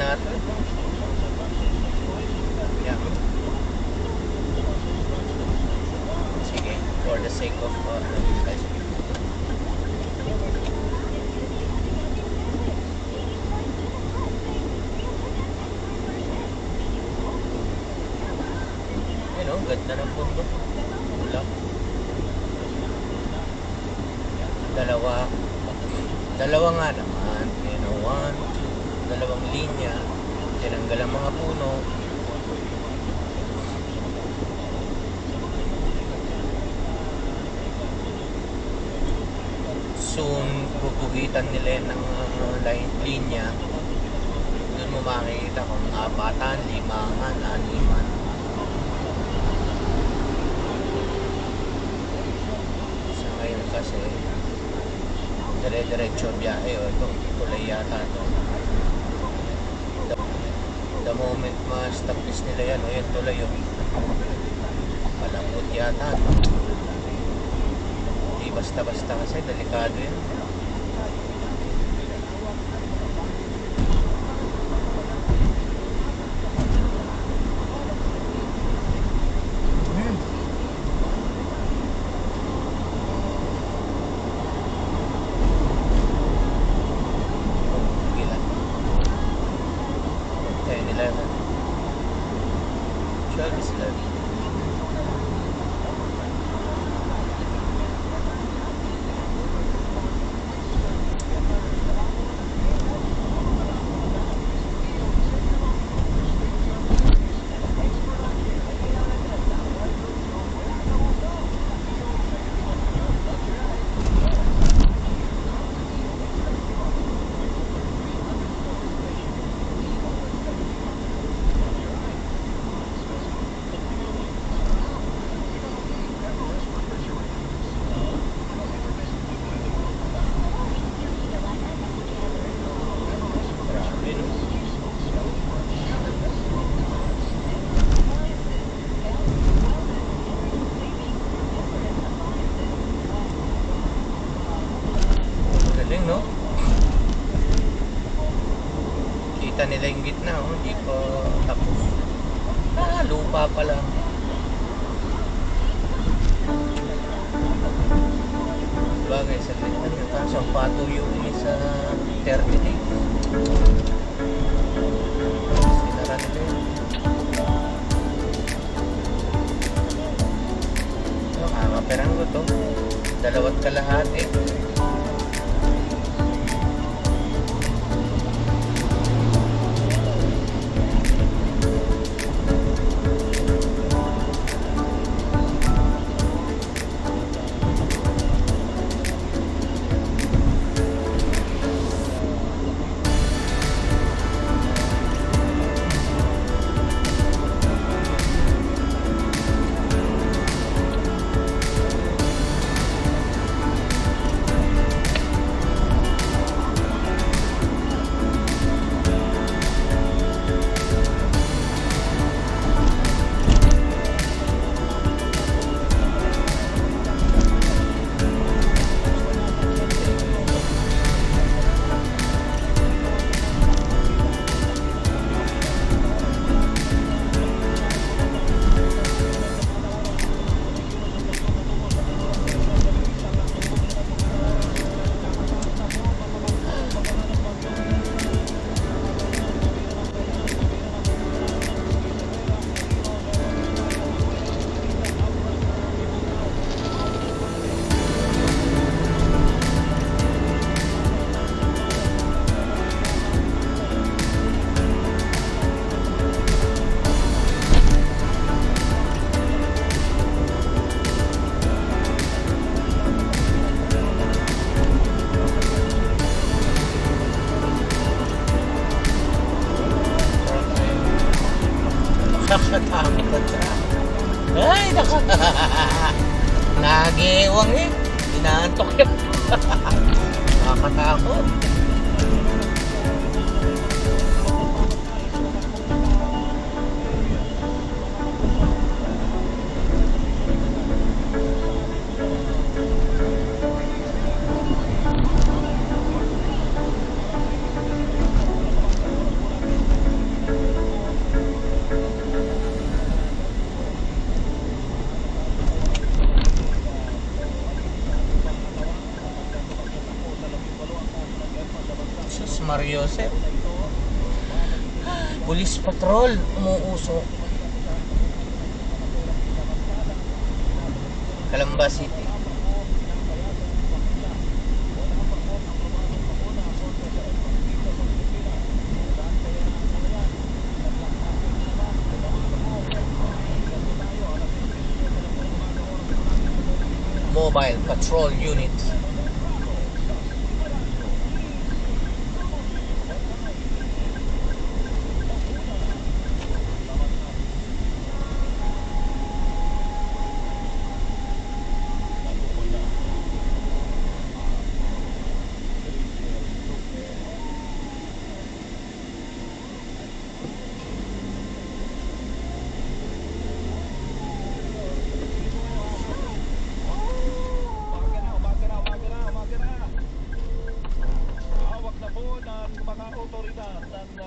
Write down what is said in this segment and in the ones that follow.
natin. Yan. Sige, for the sake of ganda ng bundok. Ulap. Dalawa nga naman. Dalawang linya. Tinanggal ang mga puno. Soon, guguhitan nila ng linya. Doon mo makikita kung apatan, limangan, animan. Kasi dire-diretso biyahe itong tulay yata ito. The moment ma-establish nila yan yung tulay malambot yata hindi basta-basta kasi delikado yan. Kita nila yung gitna, hindi pa tapos. Lupa pa lang. Bagay sa gitna yung kaso pato yung isa 30 days. Sinara nila yun. Kakaperanggo to. 2 kalahati. Nakakatakot na. Ay, nagiwang inaantok yan. Nakakatakot. Mariosep. Police patrol, umuusok. Calamba City. Mobile Patrol Unit.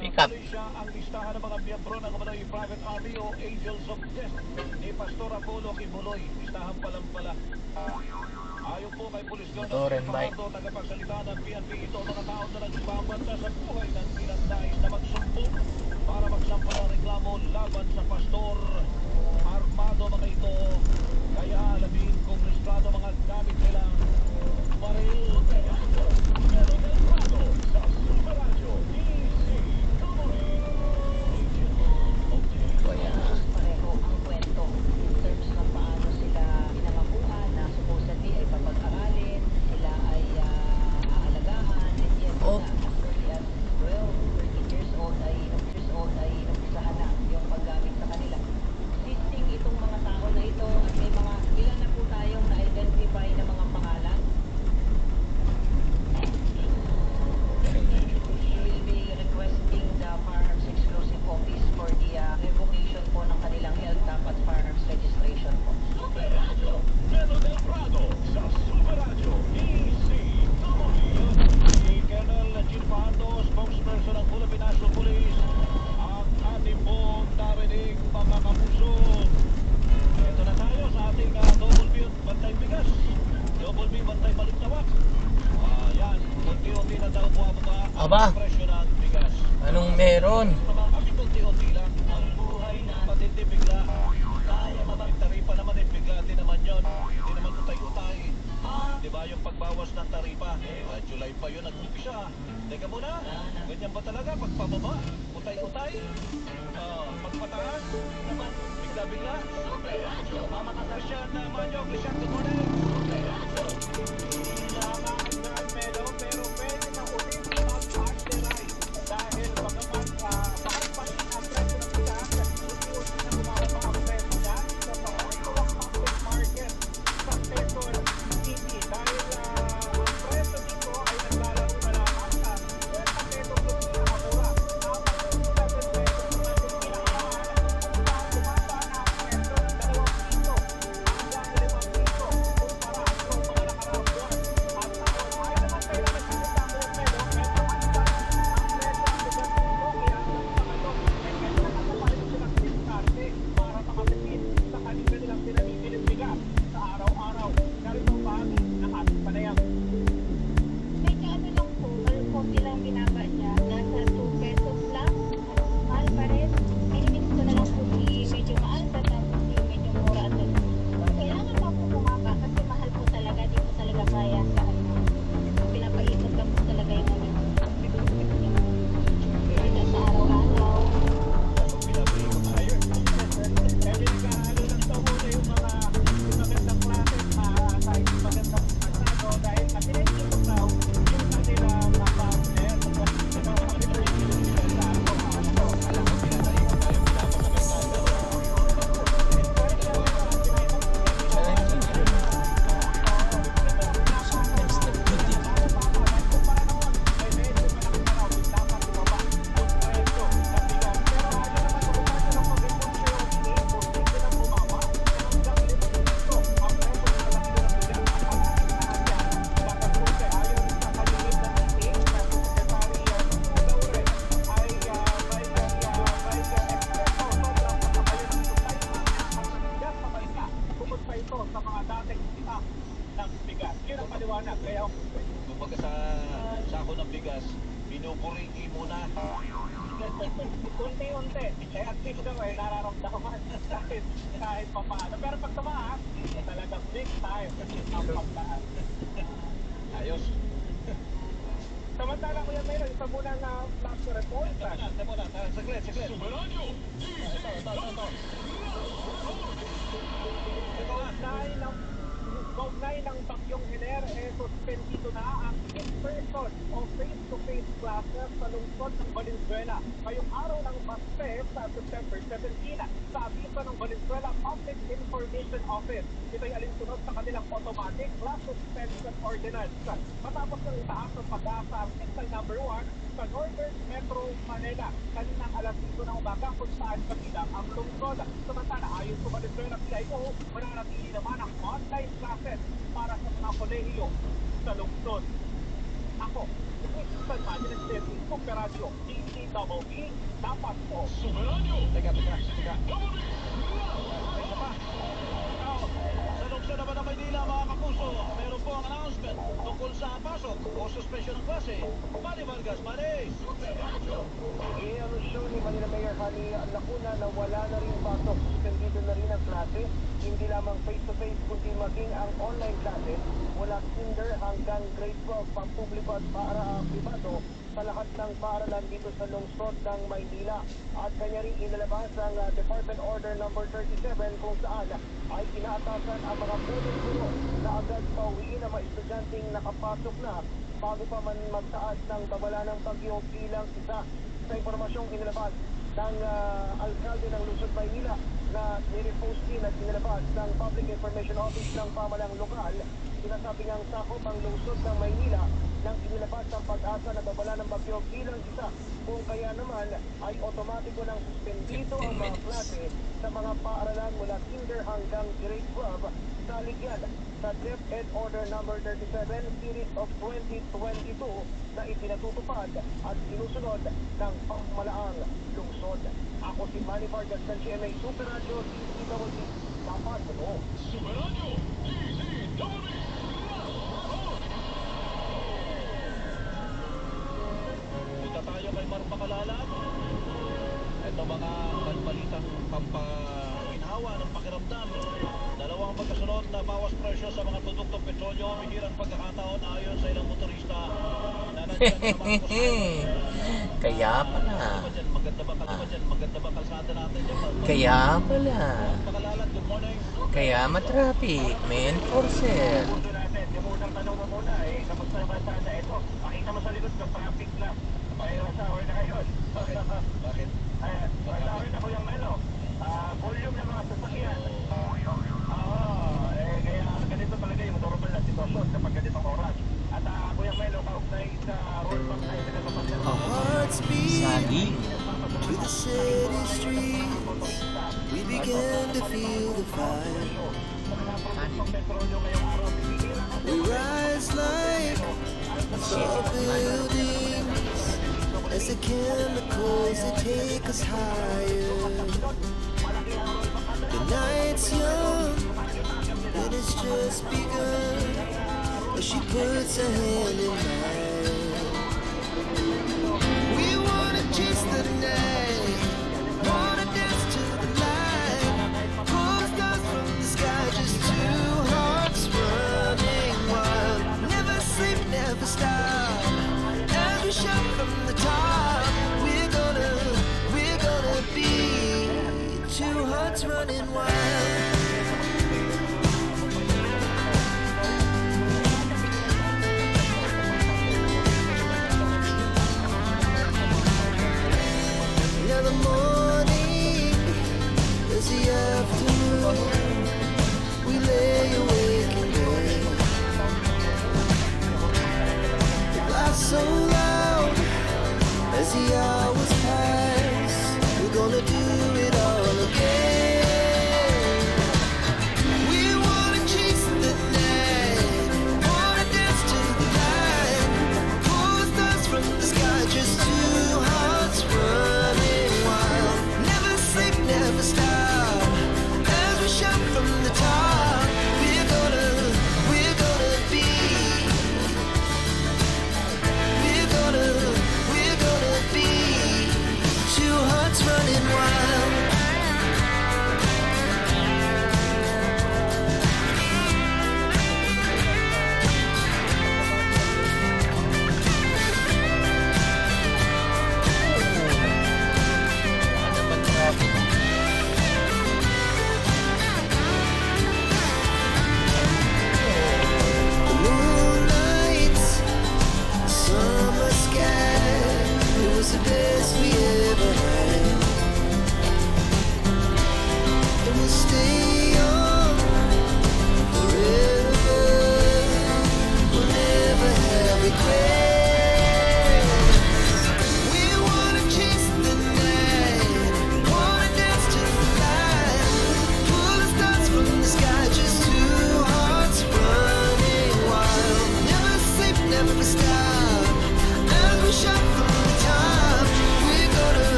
Pick-up. Ang listahan ng mga miyembro ng Umano'y Private Army o Angels of Death ni Pastor Apollo Kibuloy. Listahan pa lang pala. Ayon po kay Pulis Motor and bike. Fajardo, tagapagsalita ng PNP, ito ang mga tao na nagbabanta sa buhay ng ilang nais na magsumbong para magsampa ng reklamo laban sa pastor. Armado mga ito, kaya alamin kung restrado mga gamit nila. Baril, pero delgado sa Super Radio, Pareho ang kwento in terms ng paano sila pinangakuan na supposedly ay papag-aralin, sila ay aalagaan, and yet Oh. as early as 12, 13 years old ay inumpisahan na yung paggamit sa kanila. Existing itong mga tao na ito at may mga ilan na po tayong na-identify na mga pangalan. We will be requesting the Firearms Exclusive Office for the revocation po ng kanilang health at firearms registration po. Super Radio, Pedro Del Prado sa Super Radio, si Colonel Gil Pando, spokesperson ng Philippine National Police, ang ating pong narinig mga kapuso. Ito na tayo sa ating double B bantay bigas, double B bantay baliktawak. Yan, unti-unti na daw bumababa Aba. ang presyo ng bigas. Anong meron? Kasi unti-unti lang ang buhay na matitibigla. Kaya yung taripa naman eh, bigla din naman yun. Hindi naman utay-utay. Di ba yung pagbawas ng taripa? July pa yun nag-umpisa. Teka muna, ganyan ba talaga pagpababa? Utay-utay? Pagpataas? Naman, bigla-bigla? Christian, Manyo, Christian, good morning. Pero pwede na ulit mag-asterize dahil bagaman bakit ang presyo ng bigas at susunod na bumaba ang presyo niya sa pangaiwang public market sa sector city dahil ang presyo dito ay naglalaro na lamang sa 20 pesos yung pinakamura. Tapos 7 pesos naman yung pinakamahal. Bumaba na ang presyo 2 piso hanggang 5 piso kumpara sa mga nakaraang buwan. unti-unti. At least daw nararamdaman kahit pa paano. Pero pag tumaas, talagang big time ang pagtaas. Ayos. Samantala ko yan meron, isa muna na flash report. Saglit. Ito. Kaugnay ng bagyong Hener, suspendido na ang in-person o face-to-face classes sa lungsod ng Valenzuela. Ngayong araw ng Martes sa September 17, sa abiso ng Valenzuela Public Information Office. Ito'y alinsunod sa kanilang automatic class suspension ordinance. Matapos ng itaas ng pag-asa ang signal number 1 sa Northern Metro Manila. Kaninang alas 5 ng umaga kung saan kabilang ang lungsod. Samantala, ayon sa Valenzuela PIO, mananatili naman ang online classes para sa mga kolehiyo sa lungsod. Ako, si Christian Madeline Desi, Superadyo, DCWB, dapat po. Teka. Isa pa. Sa lungsod naman ng Maynila, mga kapuso, meron po ang announcement tungkol sa pasok o suspension ng klase. Manny Vargas, Manny! I-anunsyo ni Manila Mayor Hani Lacuna na wala na rin pasok, suspendido na rin ang klase, hindi lamang face-to-face kundi maging ang online klase mula kinder hanggang grade 12, pampubliko at para pribado sa lahat ng paaralan dito sa lungsod ng Maynila. At kanya rin inilabas ang Department Order number 37 kung saan ay inaatasan ang mga punong-puno na agad pauwiin ang mga estudyanteng nakapasok na bago pa man magtaas ng babala ng bagyo bilang isa sa impormasyong inilabas ng alkalde ng Lungsod Maynila na nirepost din at inilabas ng Public Information Office ng pamalang lokal. Sinasabi ngang sakop ang lungsod ng Maynila nang inilabas ang pag-asa na babala ng bagyo bilang isa kung kaya naman ay otomatiko ng suspendido ang mga klase sa mga paaralan mula kinder hanggang grade 12 sa ligyan sa DepEd Order number 37 Series of 2022 na ipinatutupad at sinusunod ng pamalaang lungsod. Ako si Manny Vargas ng GMA Super Radio DCWD. Dapat mo. Punta tayo kay Mar Makalalag. Ito mga balitang pampaginhawa ng pakiramdam. Dalawang magkasunod na bawas presyo sa mga produktong petrolyo. Bihirang pagkakataon ayon sa ilang motorista na nandiyan na mga kusay. Kaya pala. Maganda ba kalsada natin dyan? Kaya pala. Makalalag, good morning. Kaya matraffic. May enforcer. Punto natin, yung unang tanong mo muna kapag sa basada ito, pakita mo sa likod ng traffic lang. Rush hour na ngayon. Bakit? Rush hour na ko yung volume ng mga sasakyan. Kaya ganito talaga yung normal na sitwasyon kapag ganitong oras. At Kuya Melo, kaugnay sa roadmap na ito na kapatid. Our hearts beat Saging. to the city streets. We began to feel the fire. We rise like tall buildings as the chemicals they take us higher. The night's young and it's just begun as she puts her hand in mine. We wanna chase the night, wanna dance to the light, pull stars from the sky, just two hearts running wild. Never sleep, never stop, as we shout from the top. We're gonna be two hearts running wild. Now the morning is the afternoon. We lay awake in bed. Laugh so loud as the hours pass. We're gonna do it all again. We wanna chase the night, wanna dance to the light, pull stars from the sky, just two hearts running wild. Never sleep, never stop, as we shout from the top. We're gonna be, we're gonna be two hearts running wild. Ano naman traffic? The moonlight, summer sky, it was the best we